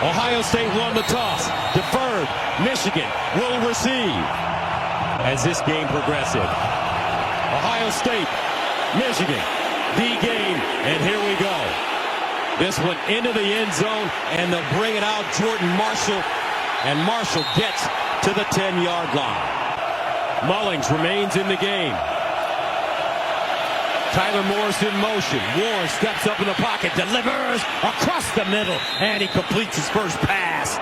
Ohio State won the toss. Deferred. Michigan will receive as this game progresses. Ohio State, Michigan, the game, and here we go. This one into the end zone, and they'll bring it out. Jordan Marshall, and Marshall gets to the 10-yard line. Mullings remains in the game. Tyler Moore's in motion. Warren steps up in the pocket, delivers across the middle, and he completes his first pass.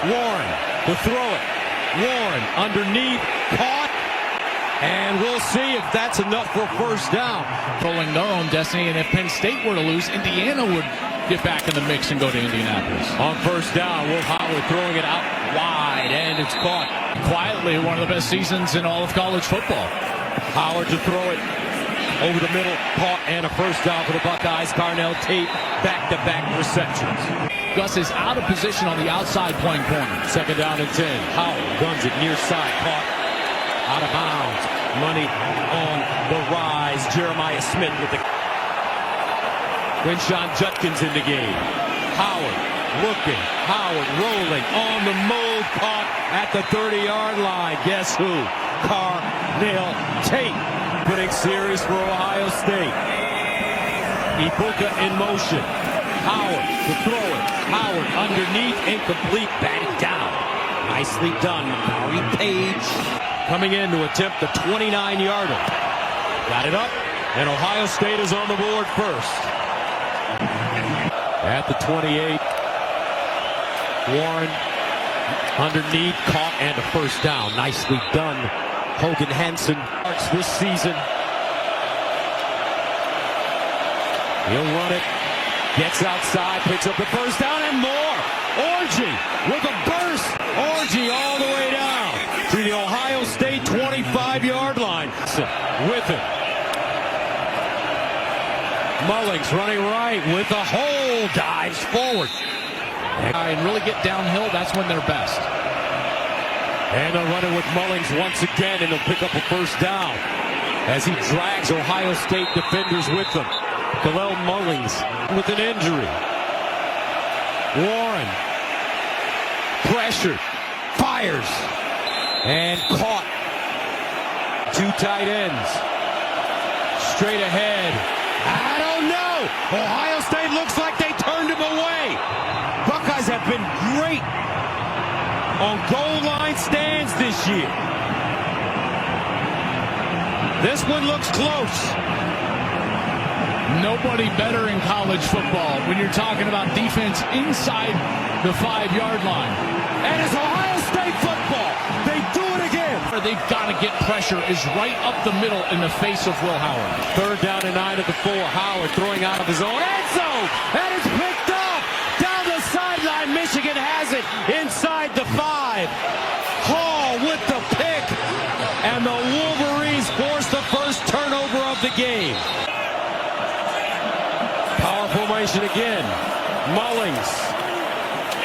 Warren to throw it. Warren underneath, caught, and we'll see if that's enough for first down. Controlling their own destiny, and if Penn State were to lose, Indiana would get back in the mix and go to Indianapolis. On first down, Will Howard throwing it out wide, and it's caught. Quietly, one of the best seasons in all of college football. Howard to throw it over the middle, caught, and a first down for the Buckeyes. Carnell Tate, back-to-back receptions. Gus is out of position on the outside playing corner. Second down and 10. Howard guns it near side, caught, out of bounds. Money on the rise. Jeremiah Smith with the... Quinshawn Judkins in the game. Howard looking, Howard rolling on the move, caught at the 30-yard line. Guess who? Carnell Tate, putting series for Ohio State. Ibuka in motion. Howard to throw it. Howard underneath, incomplete, batted down. Nicely done. Mauri Page coming in to attempt the 29-yarder. Got it up, and Ohio State is on the board first. At the 28, Warren underneath, caught, and a first down. Nicely done. Hogan Hansen starts this season. He'll run it. Gets outside, picks up the first down, and more. Orji with a burst. Orji all the way down to the Ohio State 25-yard line. With it. Mullings running right with a hole, dives forward. And really get downhill, that's when they're best. And they're running with Mullings once again, and they'll pick up a first down as he drags Ohio State defenders with them. Khalil Mullings with an injury. Warren pressured, fires, and caught. Two tight ends. Straight ahead. I don't know. Ohio State looks like they turned him away. Buckeyes have been great on goal line stands this year. This one looks close. Nobody better in college football when you're talking about defense inside the 5-yard line. And it's Ohio State football. They do it again. Where they've got to get pressure is right up the middle in the face of Will Howard. Third down and 9 at the 4. Howard throwing out of his own end zone. And it's picked up down the sideline. Michigan has it inside the 5. Hall with the pick. And the Wolverines force the first turnover of the game. Power formation again. Mullings.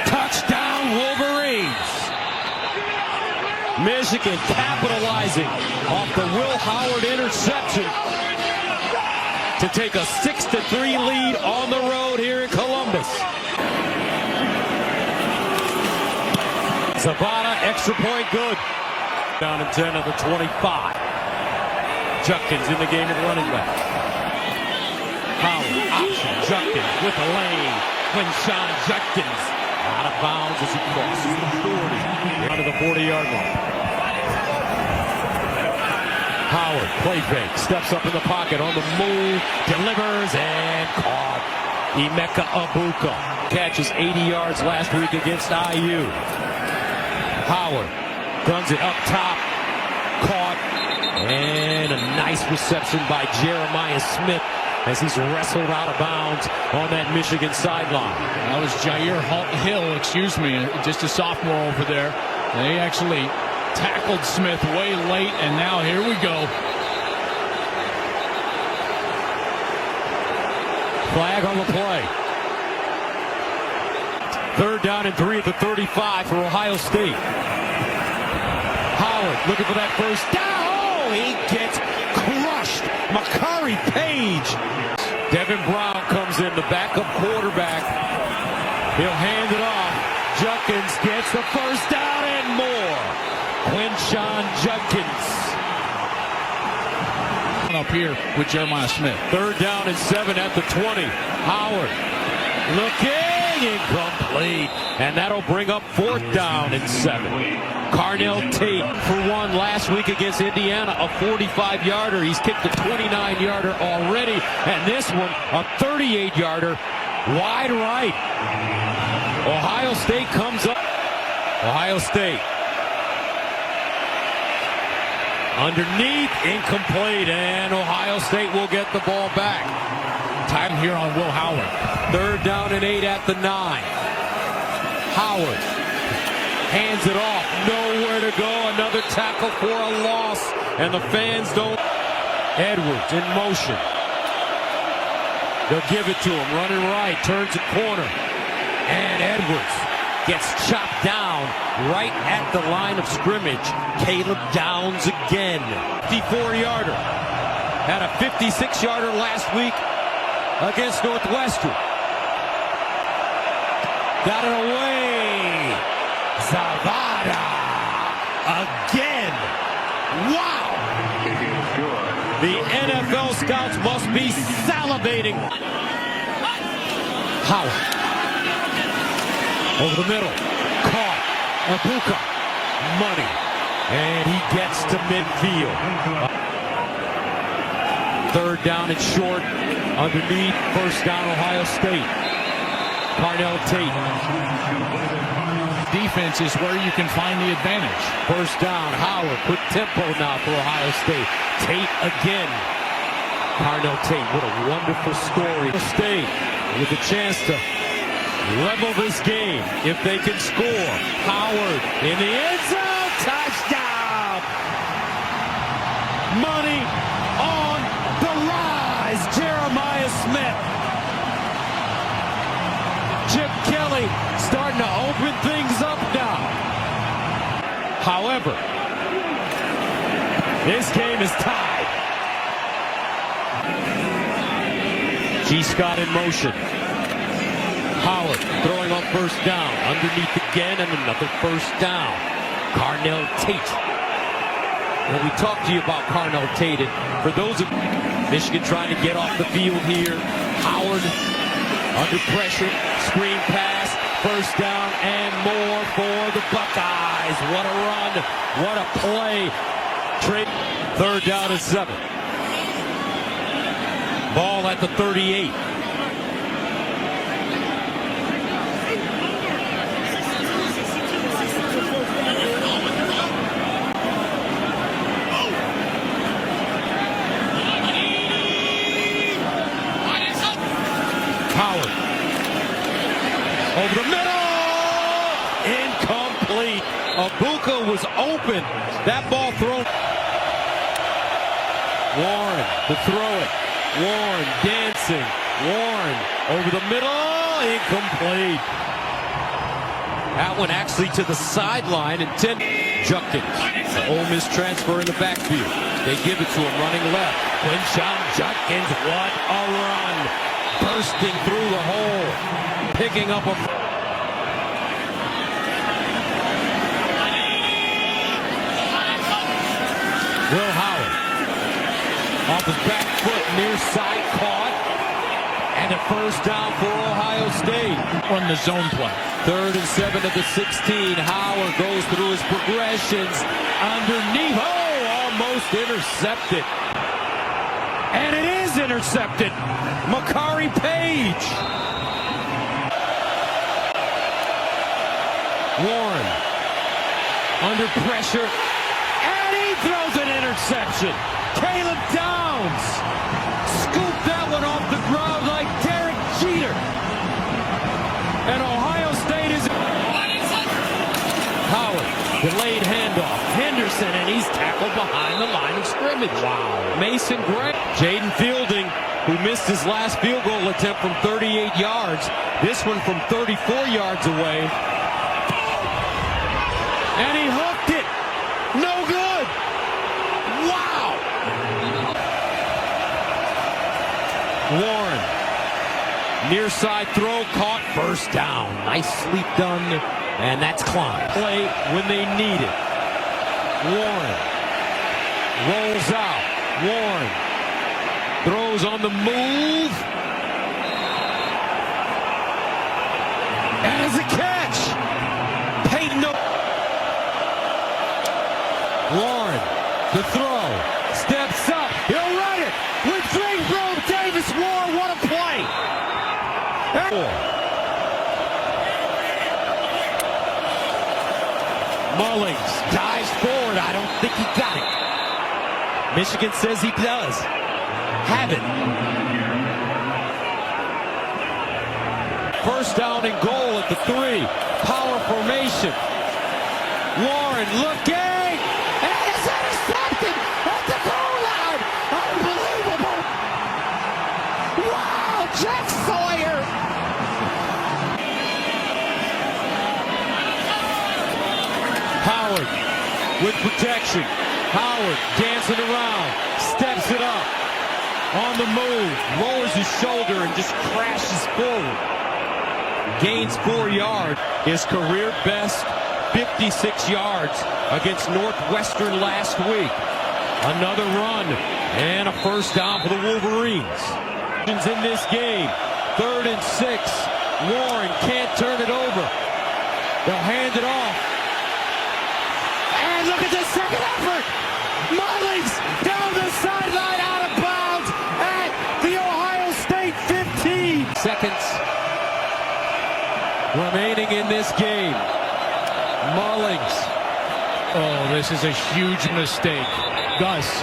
Touchdown Wolverines. Michigan capitalizing off the Will Howard interception to take a 6-3 lead on the road here in Columbus. Savannah, extra point good. Down in 10 of the 25. Judkins in the game at running back. Howard, option, Judkins with a lane. Quinshawn Judkins out of bounds as he crosses the 40. Down to the 40-yard line. Howard, play fake, steps up in the pocket, on the move, delivers, and caught. Emeka Ibuka catches 80 yards last week against IU. Howard guns it up top, caught, and a nice reception by Jeremiah Smith as he's wrestled out of bounds on that Michigan sideline. That was Jair Hill, just a sophomore over there. They actually tackled Smith way late, and now here we go. Flag on the play. Third down and 3 at the 35 for Ohio State. Howard looking for that first down. Oh, he gets crushed. Mauri Page. Devin Brown comes in, the backup quarterback He'll hand it off. Judkins gets the first down and more. Quinshawn Judkins. Up here with Jeremiah Smith. 3rd down and 7 at the 20. Howard looking, incomplete. And that'll bring up 4th down and 7. Carnell Tate for one last week against Indiana, a 45-yarder. He's kicked a 29-yarder already. And this one, a 38-yarder, wide right. Ohio State comes up. Ohio State. Underneath, incomplete, and Ohio State will get the ball back. Time here on Will Howard. 3rd down and 8 at the 9. Howard hands it off, nowhere to go. Another tackle for a loss, and the fans don't. Edwards in motion. They'll give it to him, running right, turns a corner, and Edwards gets chopped down right at the line of scrimmage. Caleb Downs again. 54-yarder. Had a 56-yarder last week against Northwestern. Got it away. Zavada again. Wow. The NFL scouts must be salivating. Howard. Over the middle, caught, Abuka, money, and he gets to midfield. 3rd down and short, underneath, 1st down Ohio State. Carnell Tate. Defense is where you can find the advantage. 1st down, Howard, quick tempo now for Ohio State. Tate again. Carnell Tate, what a wonderful story. State with a chance to level this game if they can score. Howard in the end zone. Touchdown! Money on the rise. Jeremiah Smith. Chip Kelly starting to open things up now. However, this game is tied. G. Scott in motion. Howard throwing on 1st down. Underneath again and another 1st down. Carnell Tate. Well, we talked to you about Carnell Tate. And for those of Michigan trying to get off the field here, Howard under pressure. Screen pass. 1st down and more for the Buckeyes. What a run. What a play. 3rd down and 7. Ball at the 38. Howard. Over the middle. Incomplete. Abuka was open. That ball thrown. Warren to throw it. Warren dancing. Warren over the middle. Incomplete. That one actually to the sideline. And Judkins. The Ole Miss transfer in the backfield. They give it to him running left. Quinshawn Judkins. What a run. Bursting through the hole, picking up a... Will Howard, off his back foot, near side, caught, and a 1st down for Ohio State. On the zone play. 3rd and 7 at the 16. Howard goes through his progressions, underneath, almost intercepted. And it is intercepted. Makari Page. Warren under pressure. And he throws an interception. Caleb Downs scooped that one off the ground like Derek Jeter. And Ohio State is... Howard, delayed handoff. Henderson, and he's tackled behind the line of scrimmage. Wow. Mason Gray. Jaden Fielding, who missed his last field goal attempt from 38 yards. This one from 34 yards away. And he hooked it. No good. Wow. Warren Near side throw caught, first down. Nicely done, and that's Klein. Play when they need it. Warren rolls out. Warren throws on the move. And it's a catch. Peyton. Warren, the throw. Steps up. He'll run it. With three throws, Davis Moore. What a play. Mullings dives forward. I don't think he got it. Michigan says he does. Have it. First down and goal at the 3. Power formation. Warren looking. And it's intercepted at the goal line. Unbelievable. Wow, Jack Sawyer. Howard with protection. Howard dancing around. Steps it up. On the move. Lowers his shoulder and just crashes forward. Gains 4 yards. His career best 56 yards against Northwestern last week. Another run and a first down for the Wolverines. In this game, 3rd and 6. Warren can't turn it over. They'll hand it off. And look at the second effort. Mullings down the sideline, out of bounds at the Ohio State 15. Seconds remaining in this game. Mullings. Oh, this is a huge mistake. Gus,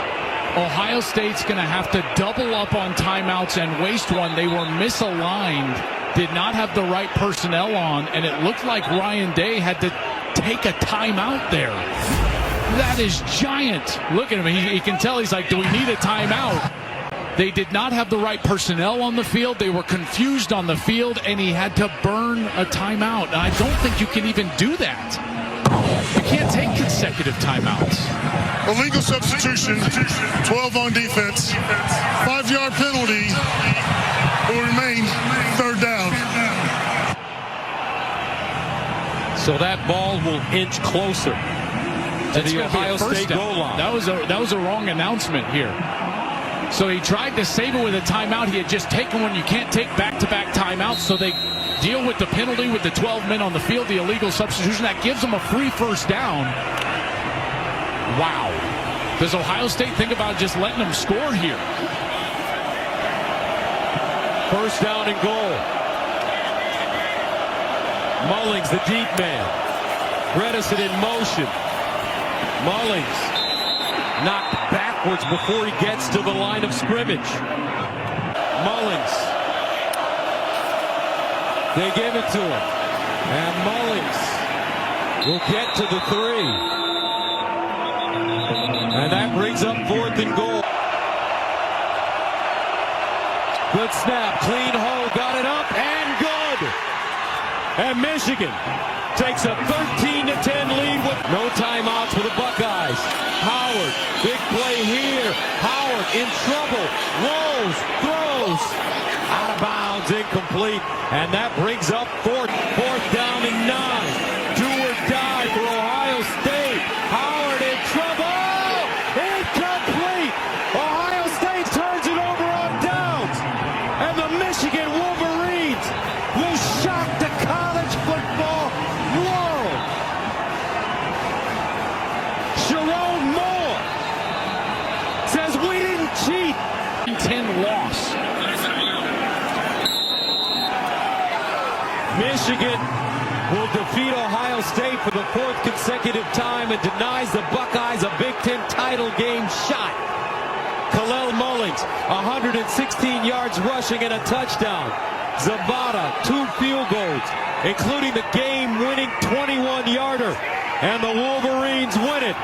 Ohio State's going to have to double up on timeouts and waste one. They were misaligned, did not have the right personnel on, and it looked like Ryan Day had to take a timeout there. That is giant. Look at him. He can tell he's like, do we need a timeout? They did not have the right personnel on the field. They were confused on the field, and he had to burn a timeout. And I don't think you can even do that. You can't take consecutive timeouts. Illegal substitution, 12 on defense, 5-yard penalty, will remain 3rd down. So that ball will inch closer to the Ohio State goal line. That was a wrong announcement here. So he tried to save it with a timeout. He had just taken one. You can't take back-to-back timeouts, so they deal with the penalty with the 12 men on the field, the illegal substitution. That gives them a free first down. Wow. Does Ohio State think about just letting them score here? First down and goal. Mullings, the deep man. Bredesen in motion. Mullings knocked backwards before he gets to the line of scrimmage. Mullings. They give it to him. And Mullings will get to the 3. And that brings up 4th and goal. Good snap. Clean hole. Got it up and good. And Michigan takes a 13-10 lead with no timeouts for the Buckeyes. Howard, big play here. Howard in trouble. Rolls, throws. Out of bounds, incomplete. And that brings up 4th down and 9. Do or die for Ohio State. Howard in trouble. Incomplete. Ohio State turns it over on downs. And the Michigan Wolverines will shock the college football world. Sharon Moore says we didn't cheat. 10 loss. Michigan will defeat Ohio State for the 4th consecutive time and denies the Buckeyes a Big Ten title game shot. Kalel Mullings, 116 yards rushing and a touchdown. Zabata, 2 field goals, including the game-winning 21-yarder. And the Wolverines win it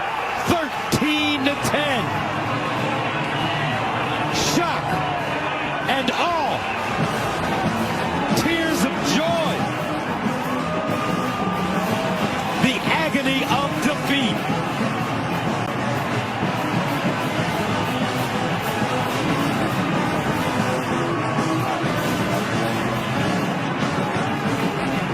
13-10. Shock and awe.